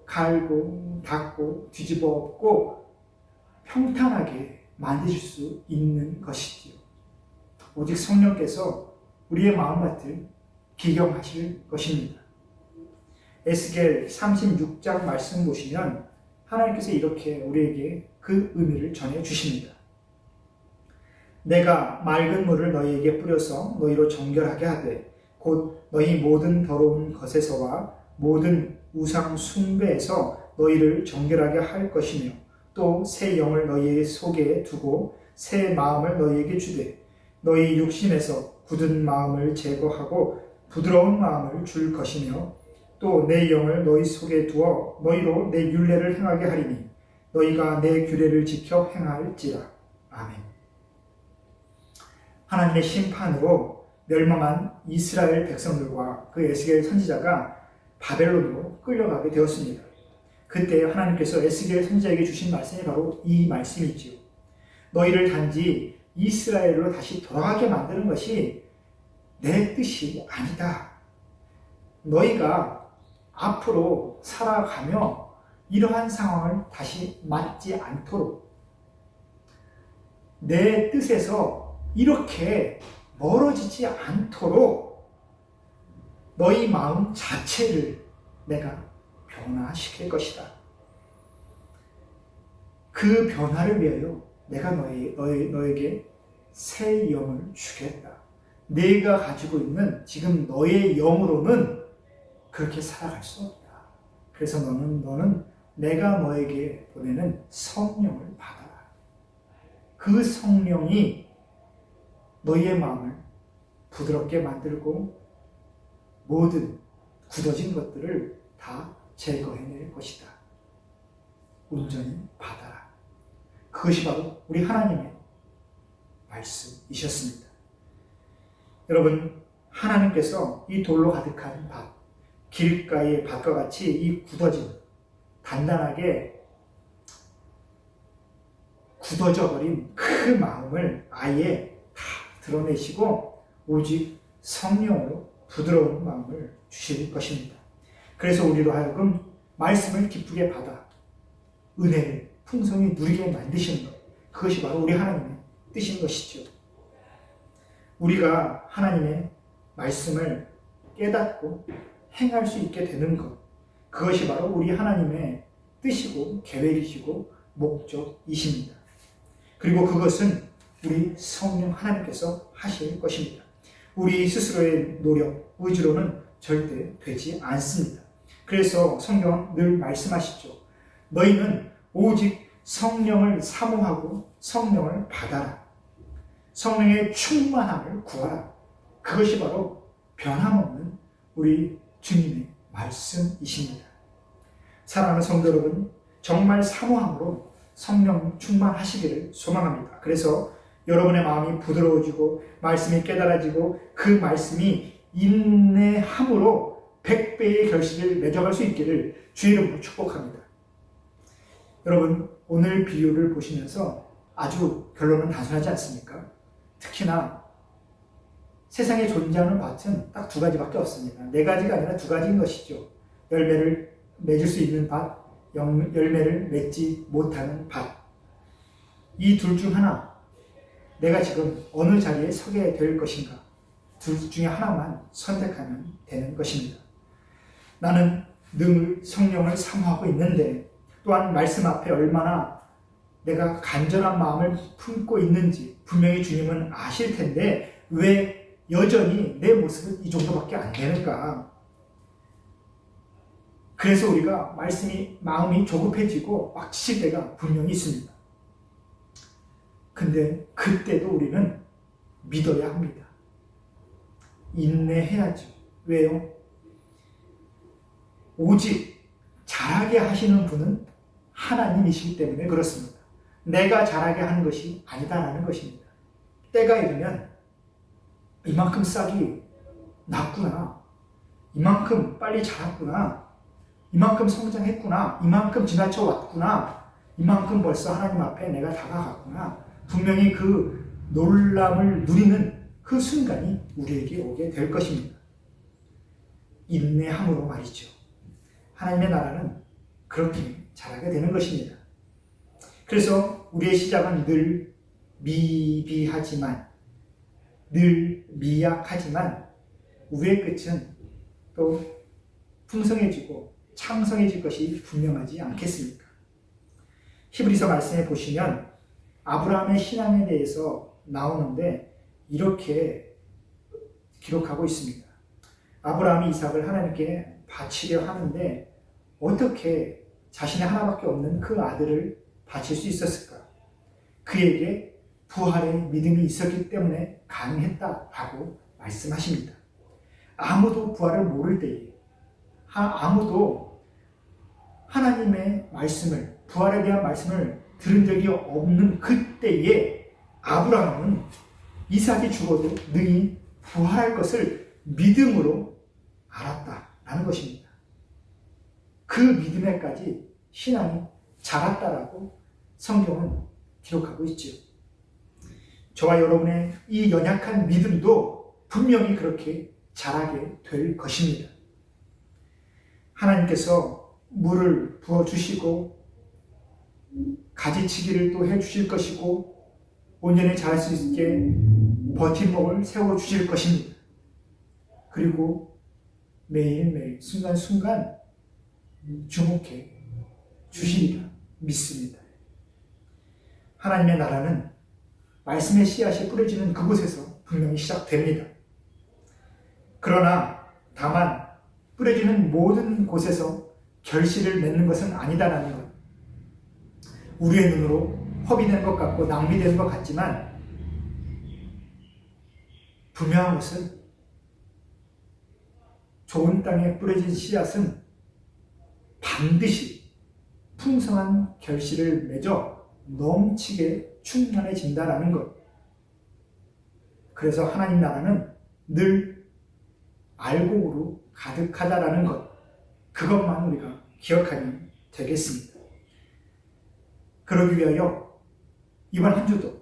Speaker 2: 갈고 닦고 뒤집어 엎고 평탄하게 만드실 수 있는 것이지요. 오직 성령께서 우리의 마음밭을 기경하실 것입니다. 에스겔 36장 말씀 보시면 하나님께서 이렇게 우리에게 그 의미를 전해 주십니다. 내가 맑은 물을 너희에게 뿌려서 너희로 정결하게 하되 곧 너희 모든 더러운 것에서와 모든 우상 숭배에서 너희를 정결하게 할 것이며 또 새 영을 너희 속에 두고 새 마음을 너희에게 주되 너희 육신에서 굳은 마음을 제거하고 부드러운 마음을 줄 것이며 또 내 영을 너희 속에 두어 너희로 내 율례를 행하게 하리니 너희가 내 규례를 지켜 행할지라. 아멘. 하나님의 심판으로 멸망한 이스라엘 백성들과 그 에스겔 선지자가 바벨론으로 끌려가게 되었습니다. 그때 하나님께서 에스겔 선지자에게 주신 말씀이 바로 이 말씀이지요. 너희를 단지 이스라엘로 다시 돌아가게 만드는 것이 내 뜻이 아니다. 너희가 앞으로 살아가며 이러한 상황을 다시 맞지 않도록 내 뜻에서 이렇게 멀어지지 않도록 너희 마음 자체를 내가 변화시킬 것이다. 그 변화를 위하여 내가 너에게 새 영을 주겠다. 내가 가지고 있는 지금 너의 영으로는 그렇게 살아갈 수 없다. 그래서 너는 내가 너에게 보내는 성령을 받아라. 그 성령이 너희의 마음을 부드럽게 만들고 모든 굳어진 것들을 다 제거해낼 것이다. 온전히 받아라. 그것이 바로 우리 하나님의 말씀이셨습니다. 여러분, 하나님께서 이 돌로 가득한 밭, 길가의 밭과 같이 이 굳어진, 단단하게 굳어져 버린 그 마음을 아예 다 드러내시고 오직 성령으로 부드러운 마음을 주실 것입니다. 그래서 우리로 하여금 말씀을 기쁘게 받아 은혜를 풍성히 누리게 만드시는 것, 그것이 바로 우리 하나님의 뜻인 것이죠. 우리가 하나님의 말씀을 깨닫고 행할 수 있게 되는 것, 그것이 바로 우리 하나님의 뜻이고 계획이시고 목적이십니다. 그리고 그것은 우리 성령 하나님께서 하실 것입니다. 우리 스스로의 노력, 의지로는 절대 되지 않습니다. 그래서 성경은 늘 말씀하시죠. 너희는 오직 성령을 사모하고 성령을 받아라. 성령의 충만함을 구하라. 그것이 바로 변함없는 우리 주님의 말씀이십니다. 사랑하는 성도 여러분, 정말 사모함으로 성령 충만하시기를 소망합니다. 그래서 여러분의 마음이 부드러워지고 말씀이 깨달아지고 그 말씀이 인내함으로 100배의 결실을 맺어갈 수 있기를 주의 이름으로 축복합니다. 여러분, 오늘 비유를 보시면서 아주 결론은 단순하지 않습니까? 특히나 세상에 존재하는 밭은 딱 2가지밖에 없습니다. 4가지가 아니라 2가지인 것이죠. 열매를 맺을 수 있는 밭, 열매를 맺지 못하는 밭. 이 둘 중 하나, 내가 지금 어느 자리에 서게 될 것인가, 둘 중에 하나만 선택하면 되는 것입니다. 나는 늘 성령을 사모하고 있는데, 또한 말씀 앞에 얼마나 내가 간절한 마음을 품고 있는지 분명히 주님은 아실 텐데 왜 여전히 내 모습은 이 정도밖에 안 되는가? 그래서 우리가 마음이 조급해지고 막 지칠 때가 분명히 있습니다. 근데 그때도 우리는 믿어야 합니다. 인내해야죠. 왜요? 오직 잘하게 하시는 분은 하나님이시기 때문에 그렇습니다. 내가 잘하게 하는 것이 아니다라는 것입니다. 때가 이르면 이만큼 싹이 났구나, 이만큼 빨리 자랐구나, 이만큼 성장했구나, 이만큼 지나쳐 왔구나, 이만큼 벌써 하나님 앞에 내가 다가갔구나, 분명히 그 놀람을 누리는 그 순간이 우리에게 오게 될 것입니다. 인내함으로 말이죠. 하나님의 나라는 그렇게 자라게 되는 것입니다. 그래서 우리의 시작은 늘 미비하지만, 늘 미약하지만 우리의 끝은 또 풍성해지고 창성해질 것이 분명하지 않겠습니까? 히브리서 말씀에 보시면 아브라함의 신앙에 대해서 나오는데 이렇게 기록하고 있습니다. 아브라함이 이삭을 하나님께 바치려 하는데 어떻게 자신의 하나밖에 없는 그 아들을 바칠 수 있었을까? 그에게 부활의 믿음이 있었기 때문에 가능했다라고 말씀하십니다. 아무도 부활을 모를 때에, 아무도 하나님의 말씀을, 부활에 대한 말씀을 들은 적이 없는 그때에 아브라함은 이삭이 죽어도 능히 부활할 것을 믿음으로 알았다라는 것입니다. 그 믿음에까지 신앙이 자랐다라고 성경은 기록하고 있지요. 저와 여러분의 이 연약한 믿음도 분명히 그렇게 자라게 될 것입니다. 하나님께서 물을 부어주시고 가지치기를 또 해주실 것이고 온전히 자랄 수 있게 버팀목을 세워주실 것입니다. 그리고 매일매일 순간순간 주목해 주시리라 믿습니다. 하나님의 나라는 말씀의 씨앗이 뿌려지는 그곳에서 분명히 시작됩니다. 그러나 다만 뿌려지는 모든 곳에서 결실을 맺는 것은 아니다라는 것. 우리의 눈으로 허비되는 것 같고 낭비되는 것 같지만 분명한 것은 좋은 땅에 뿌려진 씨앗은 반드시 풍성한 결실을 맺어 넘치게 충만해진다라는 것. 그래서 하나님 나라는 늘 알곡으로 가득하다라는 것. 그것만 우리가 기억하면 되겠습니다. 그러기 위하여 이번 한 주도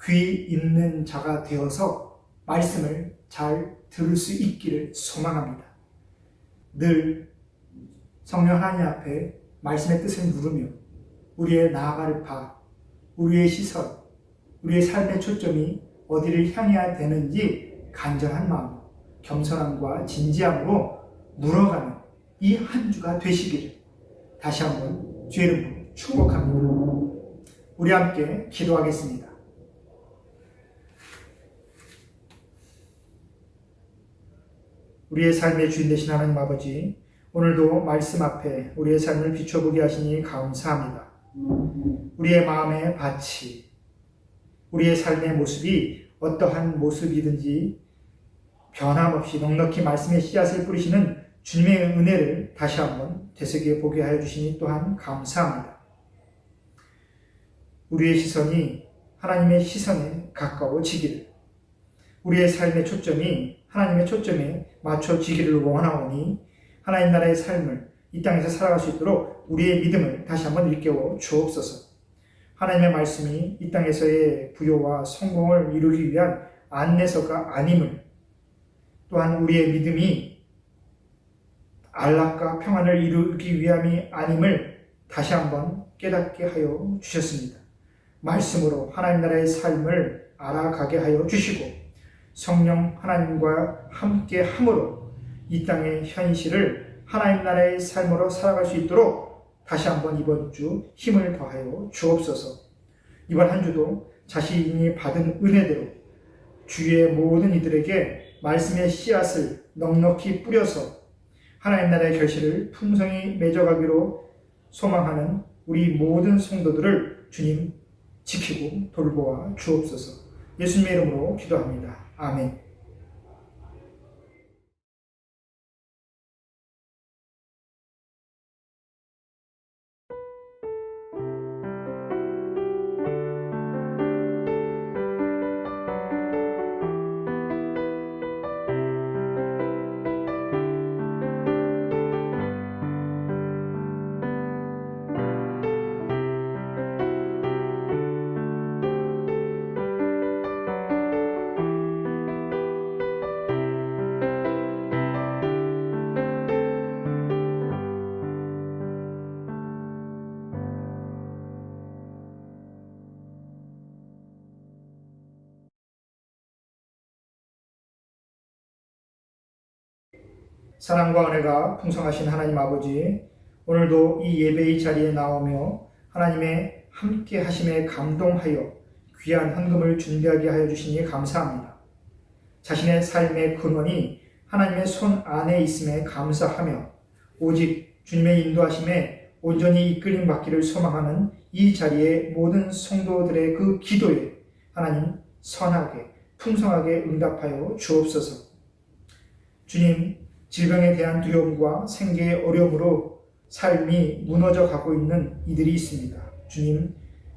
Speaker 2: 귀 있는 자가 되어서 말씀을 잘 들을 수 있기를 소망합니다. 늘 성령 하나님 앞에 말씀의 뜻을 물으며 우리의 나아갈 바, 우리의 시선, 우리의 삶의 초점이 어디를 향해야 되는지 간절한 마음, 겸손함과 진지함으로 물어가는 이 한 주가 되시기를 다시 한번 주의 이름으로 축복합니다. 우리 함께 기도하겠습니다. 우리의 삶의 주인 되신 하나님 아버지, 오늘도 말씀 앞에 우리의 삶을 비춰보게 하시니 감사합니다. 우리의 마음의 밭이, 우리의 삶의 모습이 어떠한 모습이든지 변함없이 넉넉히 말씀의 씨앗을 뿌리시는 주님의 은혜를 다시 한번 되새겨 보게 하여 주시니 또한 감사합니다. 우리의 시선이 하나님의 시선에 가까워지기를, 우리의 삶의 초점이 하나님의 초점에 맞춰지기를 원하오니 하나님 나라의 삶을 이 땅에서 살아갈 수 있도록 우리의 믿음을 다시 한번 일깨워 주옵소서. 하나님의 말씀이 이 땅에서의 부요와 성공을 이루기 위한 안내서가 아님을, 또한 우리의 믿음이 안락과 평안을 이루기 위함이 아님을 다시 한번 깨닫게 하여 주셨습니다. 말씀으로 하나님 나라의 삶을 알아가게 하여 주시고 성령 하나님과 함께 함으로 이 땅의 현실을 하나님 나라의 삶으로 살아갈 수 있도록 다시 한번 이번 주 힘을 더하여 주옵소서. 이번 한 주도 자신이 받은 은혜대로 주위의 모든 이들에게 말씀의 씨앗을 넉넉히 뿌려서 하나님 나라의 결실을 풍성히 맺어가기로 소망하는 우리 모든 성도들을 주님 지키고 돌보아 주옵소서. 예수님의 이름으로 기도합니다. 아멘. 사랑과 은혜가 풍성하신 하나님 아버지, 오늘도 이 예배의 자리에 나오며 하나님의 함께 하심에 감동하여 귀한 헌금을 준비하게 하여 주시니 감사합니다. 자신의 삶의 근원이 하나님의 손 안에 있음에 감사하며 오직 주님의 인도하심에 온전히 이끌림 받기를 소망하는 이 자리의 모든 성도들의 그 기도에 하나님 선하게 풍성하게 응답하여 주옵소서. 주님, 질병에 대한 두려움과 생계의 어려움으로 삶이 무너져 가고 있는 이들이 있습니다. 주님,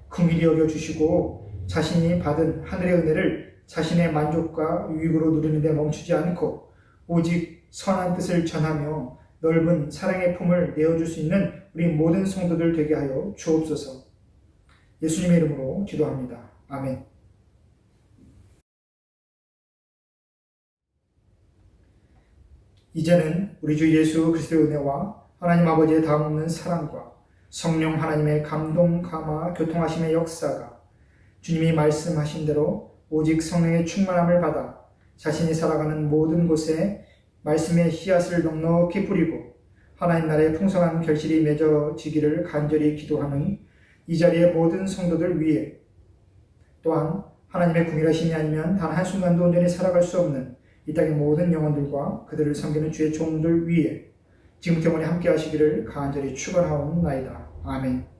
Speaker 2: 긍휼히 여겨주시고 자신이 받은 하늘의 은혜를 자신의 만족과 유익으로 누리는 데 멈추지 않고 오직 선한 뜻을 전하며 넓은 사랑의 품을 내어줄 수 있는 우리 모든 성도들 되게 하여 주옵소서. 예수님의 이름으로 기도합니다. 아멘. 이제는 우리 주 예수 그리스도의 은혜와 하나님 아버지의 다음없는 사랑과 성령 하나님의 감동, 감화, 교통하심의 역사가 주님이 말씀하신 대로 오직 성령의 충만함을 받아 자신이 살아가는 모든 곳에 말씀의 씨앗을 넉넉히 뿌리고 하나님 나라의 풍성한 결실이 맺어지기를 간절히 기도하는 이 자리의 모든 성도들 위해, 또한 하나님의 궁일하심이 아니면 단 한순간도 온전히 살아갈 수 없는 이 땅의 모든 영혼들과 그들을 섬기는 주의 종들 위에 지금부터 영원히 함께 하시기를 간절히 축원하옵나이다. 아멘.